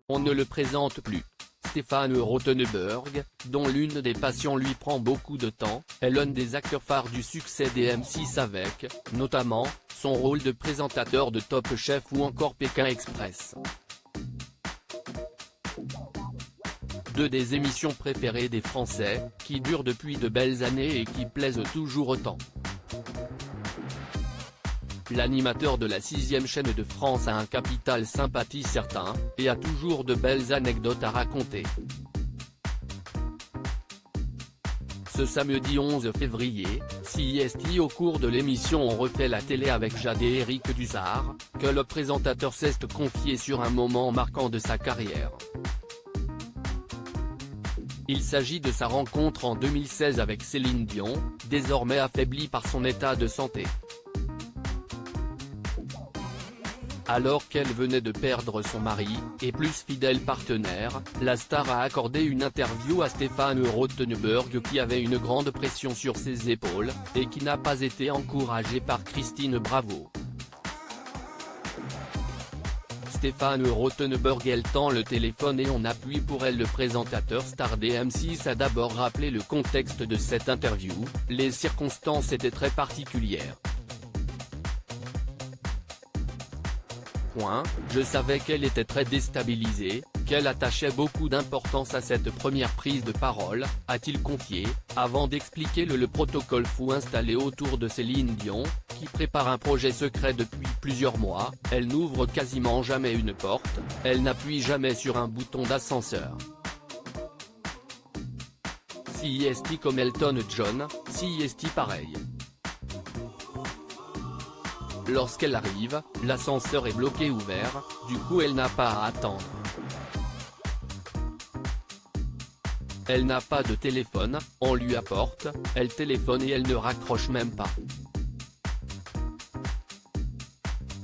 on ne le présente plus. Stéphane Rothenberg, dont l'une des passions lui prend beaucoup de temps, est l'un des acteurs phares du succès des M6 avec, notamment, son rôle de présentateur de Top Chef ou encore Pékin Express. Deux des émissions préférées des Français, qui durent depuis de belles années et qui plaisent toujours autant. L'animateur de la 6e chaîne de France a un capital sympathie certain, et a toujours de belles anecdotes à raconter. Ce samedi 11 février, CIST au cours de l'émission On refait la télé avec Jade et Eric Dussard, que le présentateur s'est confié sur un moment marquant de sa carrière. Il s'agit de sa rencontre en 2016 avec Céline Dion, désormais affaiblie par son état de santé. Alors qu'elle venait de perdre son mari, et plus fidèle partenaire, la star a accordé une interview à Stéphane Rothenberg qui avait une grande pression sur ses épaules, et qui n'a pas été encouragée par Christine Bravo. Stéphane Rothenberg elle tend le téléphone et on appuie pour elle. Le présentateur star des M6 a d'abord rappelé le contexte de cette interview, les circonstances étaient très particulières. Je savais qu'elle était très déstabilisée, qu'elle attachait beaucoup d'importance à cette première prise de parole, a-t-il confié, avant d'expliquer le protocole fou installé autour de Céline Dion, qui prépare un projet secret depuis plusieurs mois. Elle n'ouvre quasiment jamais une porte, elle n'appuie jamais sur un bouton d'ascenseur. CIST comme Elton John, CIST pareil. Lorsqu'elle arrive, l'ascenseur est bloqué ouvert, du coup elle n'a pas à attendre. Elle n'a pas de téléphone, on lui apporte, elle téléphone et elle ne raccroche même pas.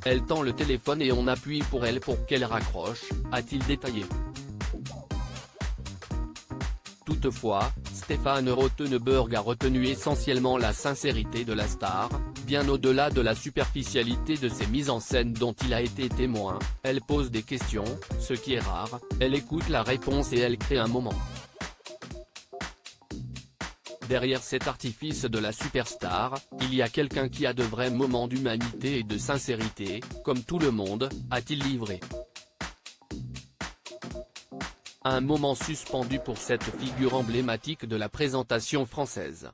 Elle tend le téléphone et on appuie pour elle pour qu'elle raccroche, a-t-il détaillé. Toutefois, Stéphane Rothenberg a retenu essentiellement la sincérité de la star, bien au-delà de la superficialité de ses mises en scène dont il a été témoin. Elle pose des questions, ce qui est rare, elle écoute la réponse et elle crée un moment. Derrière cet artifice de la superstar, il y a quelqu'un qui a de vrais moments d'humanité et de sincérité, comme tout le monde, a-t-il livré. Un moment suspendu pour cette figure emblématique de la présentation française.